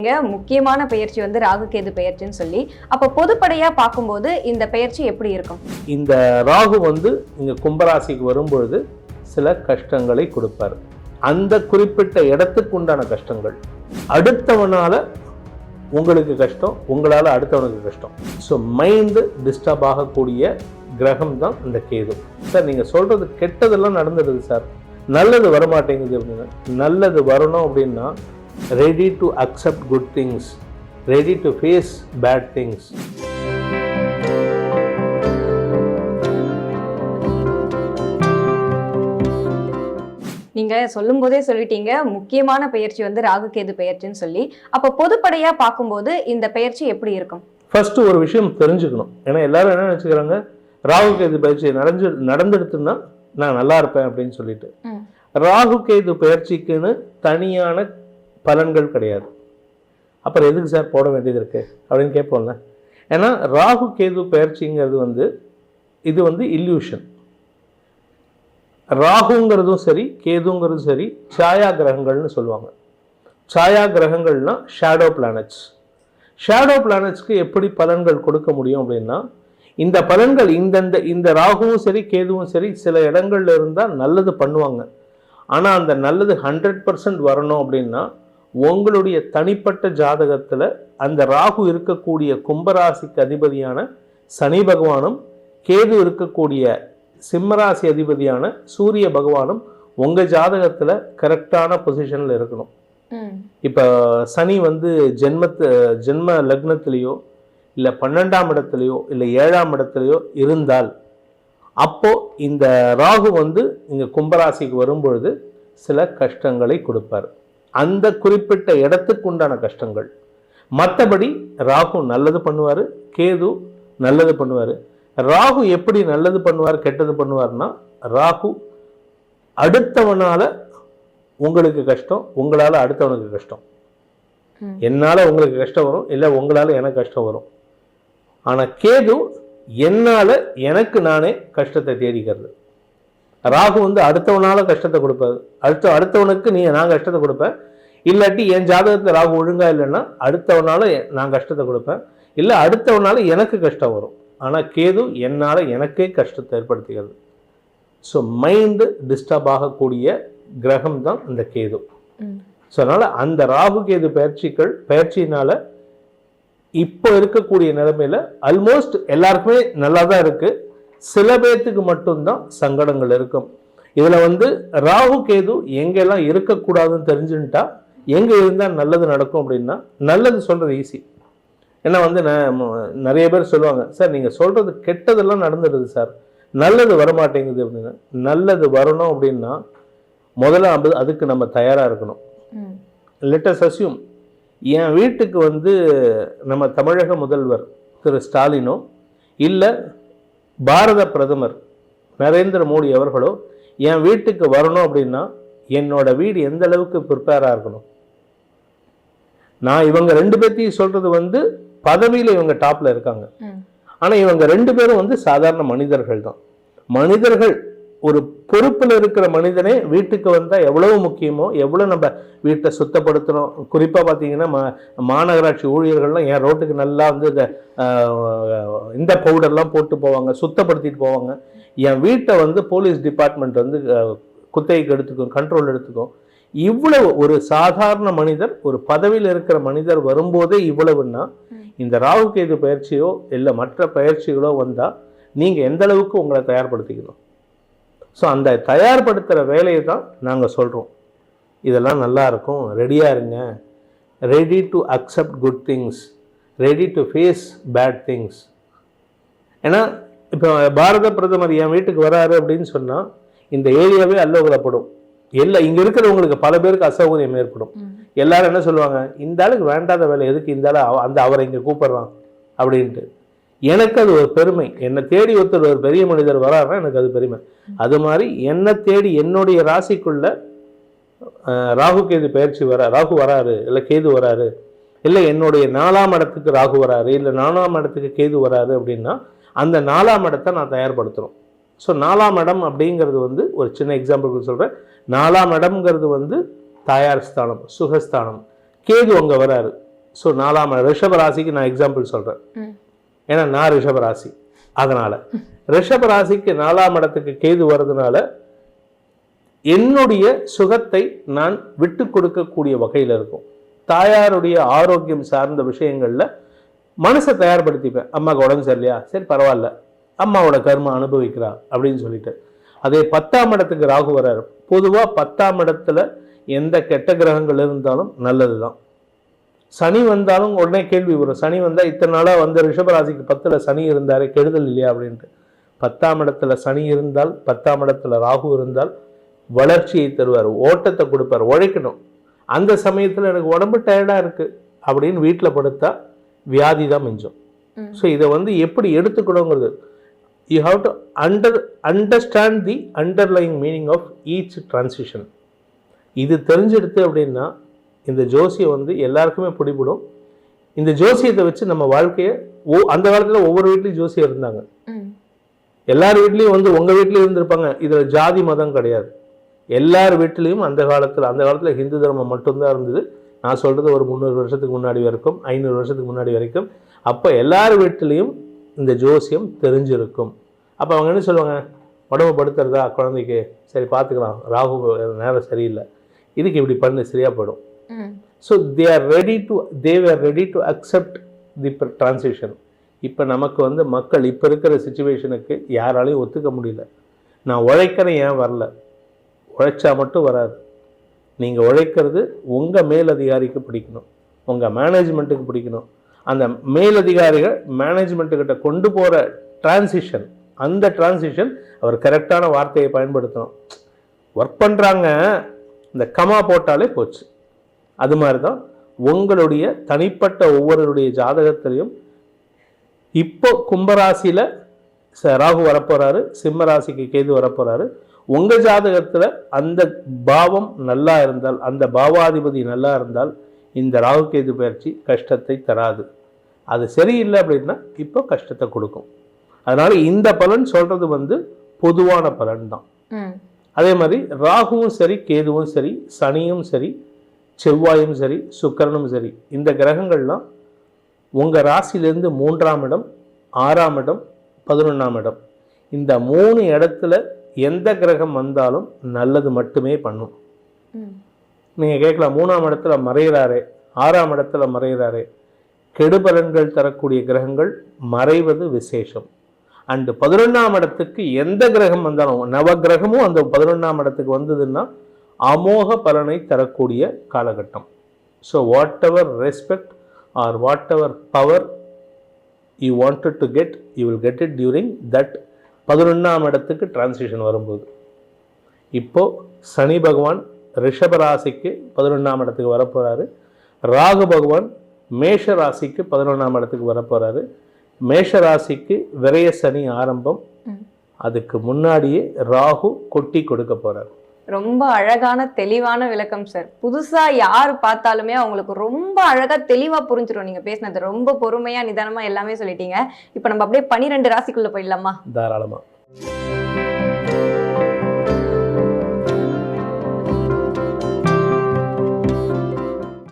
முக்கியமான பயிற்சி வந்து ராகு கேது பயிற்சின்னு சொல்லி, அப்ப பொதுப்படையா பார்க்கும்போது இந்த பயிற்சி எப்படி இருக்கும்? இந்த ராகு வந்து இங்க கும்பராசிக்கு வரும்பொழுது சில கஷ்டங்களை கொடுப்பார். அந்த குறிப்பிட்ட இடத்துக்கு உண்டான கஷ்டங்கள் அடுத்தவனால உங்களுக்கு கஷ்டம், உங்களால அடுத்தவனுக்கு கஷ்டம். ஸோ மைண்டு டிஸ்டர்ப் ஆகக்கூடிய கிரகம் தான் இந்த கேது. சார் நீங்க சொல்றது கெட்டதெல்லாம் நடந்துடுது சார், நல்லது வரமாட்டேங்குது அப்படின்னா, நல்லது வரணும் அப்படின்னா ready to accept good things, ready to face bad things. நீங்க சொல்லும் போதே சொல்லிட்டீங்க முக்கியமான பயிற்சி வந்து ராகு கேது பயிற்சின்னு சொல்லி, அப்ப பொதுப்படையா பார்க்கும்போது இந்த பயிற்சி எப்படி இருக்கும்? ஃபர்ஸ்ட் ஒரு விஷயம் தெரிஞ்சுக்கணும். ஏன்னா எல்லாரும் என்ன நினைச்சுக்கிறாங்க, ராகு கேது பயிற்சி நடந்துடுத்துன்னா நான் நல்லா இருப்பேன் அப்படின்னு சொல்லிட்டு. ராகு கேது பயிற்சிக்குன்னு தனியான பலன்கள் கிடையாது. அப்புறம் எதுக்கு சார் போட வேண்டியது இருக்கு அப்படின்னு கேட்போம்ல. ஏன்னா ராகு கேது பயிற்சிங்கிறது வந்து இது வந்து இல்யூஷன். ராகுங்கிறதும் சரி கேதுங்கிறதும் சரி சாயா கிரகங்கள்னு சொல்லுவாங்க. சாயா கிரகங்கள்னா ஷேடோ பிளானட்ஸ். ஷேடோ பிளானட்ஸ்க்கு எப்படி பலன்கள் கொடுக்க முடியும் அப்படின்னா, இந்த பலன்கள் இந்த ராகுவும் சரி கேதுவும் சரி சில இடங்கள்ல இருந்தால் நல்லது பண்ணுவாங்க. ஆனால் அந்த நல்லது 100% வரணும் அப்படின்னா உங்களுடைய தனிப்பட்ட ஜாதகத்தில் அந்த ராகு இருக்கக்கூடிய கும்பராசிக்கு அதிபதியான சனி பகவானும் கேது இருக்கக்கூடிய சிம்மராசி அதிபதியான சூரிய பகவானும் உங்கள் ஜாதகத்தில் கரெக்டான பொசிஷனில் இருக்கணும். இப்போ சனி வந்து ஜென்ம லக்னத்திலேயோ இல்லை 12ஆம் இடத்துலையோ இல்லை 7ஆம் இடத்துலையோ இருந்தால் அப்போ இந்த ராகு வந்து இங்கே கும்பராசிக்கு வரும்பொழுது சில கஷ்டங்களை கொடுப்பார். அந்த குறிப்பிட்ட இடத்துக்கு உண்டான கஷ்டங்கள். மற்றபடி ராகு நல்லது பண்ணுவார், கேது நல்லது பண்ணுவார். ராகு எப்படி நல்லது பண்ணுவார் கெட்டது பண்ணுவார்னா, ராகு அடுத்தவனால உங்களுக்கு கஷ்டம், உங்களால அடுத்தவனுக்கு கஷ்டம். என்னால உங்களுக்கு கஷ்டம் வரும், இல்லை உங்களால எனக்கு கஷ்டம் வரும். ஆனா கேது என்னால எனக்கு நானே கஷ்டத்தை தேடிக்கிறது. ராகு வந்து அடுத்தவனால கஷ்டத்தை கொடுப்பாரு, அடுத்தவனுக்கு நான் கஷ்டத்தை கொடுப்பேன். இல்லாட்டி என் ஜாதகத்தில் ராகு ஒழுங்கா இல்லைன்னா அடுத்தவனால நான் கஷ்டத்தை கொடுப்பேன், இல்லை அடுத்தவனால எனக்கு கஷ்டம் வரும். ஆனால் கேது என்னால் எனக்கே கஷ்டத்தை ஏற்படுத்துகிறது. ஸோ மைண்டு டிஸ்டர்ப் ஆகக்கூடிய கிரகம் தான் இந்த கேது. ஸோ அதனால் அந்த ராகு கேது பயிற்சியினால இப்போ இருக்கக்கூடிய நிலைமையில ஆல்மோஸ்ட் எல்லாருக்குமே நல்லா தான் இருக்கு. சில பேர்த்துக்கு மட்டும்தான் சங்கடங்கள் இருக்கும். இதுல வந்து ராகு கேது எங்கெல்லாம் இருக்கக்கூடாதுன்னு தெரிஞ்சுட்டா எங்க இருந்தால் நல்லது நடக்கும் அப்படின்னா, நல்லது சொல்றது ஈஸி. ஏன்னா வந்து நிறைய பேர் சொல்லுவாங்க, சார் நீங்க சொல்றது கெட்டதெல்லாம் நடந்துடுது சார், நல்லது வரமாட்டேங்குது அப்படின்னா. நல்லது வரணும் அப்படின்னா முதல்ல அதுக்கு நம்ம தயாரா இருக்கணும். லெட் அஸ் அஸ்யூம் என் வீட்டுக்கு வந்து நம்ம தமிழக முதல்வர் திரு ஸ்டாலினோ இல்லை பாரத பிரதமர் நரேந்திர மோடி அவர்களோ என் வீட்டுக்கு வரணும் அப்படின்னா என்னோட வீடு எந்த அளவுக்கு ப்ரிப்பேராக இருக்கணும். நான் இவங்க 2 பேர்த்தையும் சொல்றது வந்து பதவியில் இவங்க டாப்ல இருக்காங்க. ஆனால் இவங்க 2 பேரும் வந்து சாதாரண மனிதர்கள் தான். மனிதர்கள் ஒரு பொறுப்பில் இருக்கிற மனிதனே வீட்டுக்கு வந்தால் எவ்வளவு முக்கியமோ, எவ்வளோ நம்ம வீட்டை சுத்தப்படுத்தணும். குறிப்பாக பார்த்தீங்கன்னா மாநகராட்சி ஊழியர்கள்லாம் என் ரோட்டுக்கு நல்லா வந்து இந்த பவுடர்லாம் போட்டு போவாங்க, சுத்தப்படுத்திட்டு போவாங்க. என் வீட்டை வந்து போலீஸ் டிபார்ட்மெண்ட் வந்து குத்தகைக்கு எடுத்துக்கும், கண்ட்ரோல் எடுத்துக்கும். இவ்வளவு ஒரு சாதாரண மனிதர், ஒரு பதவியில் இருக்கிற மனிதர் வரும்போதே இவ்வளவுன்னா, இந்த ராகு கேது பயிற்சியோ இல்லை மற்ற பயிற்சிகளோ வந்தால் நீங்கள் எந்த அளவுக்கு உங்களை தயார்படுத்திக்கணும். ஸோ அந்த தயார்படுத்துகிற வேலையை தான் நாங்கள் சொல்கிறோம். இதெல்லாம் நல்லா இருக்கும், ரெடியாக இருங்க, ready to accept good things, ready to face bad things. ஏன்னா இப்போ பாரத பிரதமர் என் வீட்டுக்கு வராரு அப்படின்னு சொன்னால் இந்த ஏரியாவே அல்லோகலப்படும். இங்கே இருக்கிறவங்களுக்கு பல பேருக்கு அசௌகரியம் ஏற்படும். எல்லாரும் என்ன சொல்லுவாங்க, இந்த ஆளுக்கு வேண்டாத வேலை எதுக்கு இந்த ஆள் அவரை இங்கே கூப்பிடுறான் அப்படின்ட்டு. எனக்கு அது ஒரு பெருமை. என்னை தேடி ஒருத்தர் ஒரு பெரிய மனிதர் வராருன்னா எனக்கு அது பெருமை. அது மாதிரி என்னை தேடி என்னுடைய ராசிக்குள்ள ராகு கேது பயிற்சி ராகு வராரு, இல்லை கேது வராரு, இல்லை என்னுடைய 4ஆம் இடத்துக்கு ராகு வராரு, இல்லை 4ஆம் இடத்துக்கு கேது வராரு அப்படின்னா அந்த 4ஆம் இடத்தை நான் தயார்படுத்துகிறோம். ஸோ 4ஆம் இடம் அப்படிங்கிறது வந்து ஒரு சின்ன எக்ஸாம்பிளுக்கு சொல்கிறேன். 4ஆம் இடம்ங்கிறது வந்து தாயார் ஸ்தானம், சுகஸ்தானம். கேது அங்கே வராரு. ஸோ 4ஆம் ரிஷப ராசிக்கு நான் எக்ஸாம்பிள் சொல்கிறேன், ஏன்னா நான் ரிஷப ராசி. அதனால் ரிஷப ராசிக்கு 4ஆம் இடத்துக்கு கேது வர்றதுனால என்னுடைய சுகத்தை நான் விட்டு கொடுக்கக்கூடிய வகையில் இருக்கும். தாயாருடைய ஆரோக்கியம் சார்ந்த விஷயங்களில் மனசை தயார்படுத்திப்பேன். அம்மாவுக்கு உடம்பு சரியில்லையா, சரி பரவாயில்ல, அம்மாவோட கர்மம் அனுபவிக்கிறா அப்படின்னு சொல்லிட்டு. அதே 10ஆம் இடத்துக்கு ராகு வர்றாரு. பொதுவாக 10ஆம் இடத்துல எந்த கெட்ட கிரகங்கள் இருந்தாலும் நல்லது தான். சனி வந்தாலும் உடனே கேள்வி வரும், சனி வந்தால் இத்தனை நாளாக வந்து ரிஷபராசிக்கு 10ல் சனி இருந்தார், கெடுதல் இல்லையா அப்படின்ட்டு. 10ஆம் இடத்துல சனி இருந்தால், 10ஆம் இடத்துல ராகு இருந்தால் வளர்ச்சியை தருவார், ஓட்டத்தை கொடுப்பார், உழைக்கணும். அந்த சமயத்தில் எனக்கு உடம்பு டயர்டாக இருக்குது அப்படின்னு வீட்டில் படுத்தா வியாதி தான் மிஞ்சும். ஸோ இதை வந்து எப்படி எடுத்துக்கணுங்கிறது, you have to understand the underlying meaning of each transition. இது தெரிஞ்செடுத்து அப்படின்னா இந்த ஜோசியம் வந்து எல்லாருக்குமே பிடிபடும். இந்த ஜோசியத்தை வச்சு நம்ம வாழ்க்கையை அந்த காலத்தில் ஒவ்வொரு வீட்லேயும் ஜோசியம் இருந்தாங்க. எல்லார் வீட்லேயும் வந்து உங்கள் வீட்லேயும் இருந்திருப்பாங்க. இதில் ஜாதி மதம் கிடையாது. எல்லார் வீட்டிலையும் அந்த காலத்தில் ஹிந்து தர்மம் மட்டும்தான் இருந்தது. நான் சொல்கிறது ஒரு 300 வருஷத்துக்கு முன்னாடி வரைக்கும், 500 வருஷத்துக்கு முன்னாடி வரைக்கும். அப்போ எல்லார் வீட்டிலையும் இந்த ஜோசியம் தெரிஞ்சிருக்கும். அப்போ அவங்க என்ன சொல்லுவாங்க, உடம்பு படுத்துறதா குழந்தைக்கு, சரி பார்த்துக்கலாம், ராகு நேரம் சரியில்லை, இதுக்கு இப்படி பண்ணு சரியாக போயிடும். So they were ready to accept the transition. இப்போ நமக்கு வந்து மக்கள் இப்போ இருக்கிற சுச்சுவேஷனுக்கு யாராலையும் ஒத்துக்க முடியல. நான் உழைக்கிறேன், ஏன் வரல, உழைச்சா மட்டும் வராது. நீங்கள் உழைக்கிறது உங்கள் மேலதிகாரிக்கு பிடிக்கணும், உங்கள் மேனேஜ்மெண்ட்டுக்கு பிடிக்கணும். அந்த மேலதிகாரிகள் மேனேஜ்மெண்ட்டுக்கிட்ட கொண்டு போகிற டிரான்சிஷன், அந்த டிரான்சிஷன் அவர் கரெக்டான வார்த்தையை பயன்படுத்தணும். ஒர்க் பண்ணுறாங்க, இந்த கமா போட்டாலே போச்சு. அது மாதிரி தான் உங்களுடைய தனிப்பட்ட ஒவ்வொருடைய ஜாதகத்திலையும் இப்போ கும்பராசியில் ராகு வரப்போகிறாரு, சிம்ம ராசிக்கு கேது வரப்போகிறாரு. உங்கள் ஜாதகத்தில் அந்த பாவம் நல்லா இருந்தால், அந்த பாவாதிபதி நல்லா இருந்தால் இந்த ராகு கேது பயிற்சி கஷ்டத்தை தராது. அது சரியில்லை அப்படின்னா இப்போ கஷ்டத்தை கொடுக்கும். அதனால் இந்த பலன் சொல்கிறது வந்து பொதுவான பலன் தான். அதே மாதிரி ராகுவும் சரி, கேதுவும் சரி, சனியும் சரி, செவ்வாயும் சரி, சுக்கிரனும் சரி, இந்த கிரகங்கள்லாம் உங்கள் ராசியிலேருந்து 3ஆம் இடம், 6ஆம் இடம், 11ஆம் இடம், இந்த 3 இடத்துல எந்த கிரகம் வந்தாலும் நல்லது மட்டுமே பண்ணும். நீங்கள் கேட்கலாம், 3ஆம் இடத்துல மறைகிறாரே, 6ஆம் இடத்துல மறைகிறாரே, கெடுபலன்கள் தரக்கூடிய கிரகங்கள் மறைவது விசேஷம். அண்டு 11ஆம் இடத்துக்கு எந்த கிரகம் வந்தாலும், நவகிரகமும் அந்த 11ஆம் இடத்துக்கு வந்ததுன்னா அமோக பலனை தரக்கூடிய காலகட்டம். So whatever respect or whatever power you wanted to get, you will get it during that 11ஆம் இடத்துக்கு டிரான்சிஷன் வரும்போது. இப்போது சனி பகவான் ரிஷப ராசிக்கு 11ஆம் இடத்துக்கு வரப்போகிறாரு. ராகு பகவான் மேஷ ராசிக்கு 11ஆம் இடத்துக்கு வரப்போகிறாரு. மேஷ ராசிக்கு விரய சனி ஆரம்பம். அதுக்கு முன்னாடியே ராகு கொட்டி கொடுக்க போகிறார். ரொம்ப அழகான தெளிவான விளக்கம் சார். புதுசா யார் பார்த்தாலுமே அவங்களுக்கு ரொம்ப அழகா தெளிவா புரிஞ்சிடும். நீங்க பேசினது ரொம்ப பொறுமையா நிதானமா எல்லாமே சொல்லிட்டீங்க. இப்ப நம்ம அப்படியே 12 ராசிக்குள்ள போயிடலாமா? தாராளமா.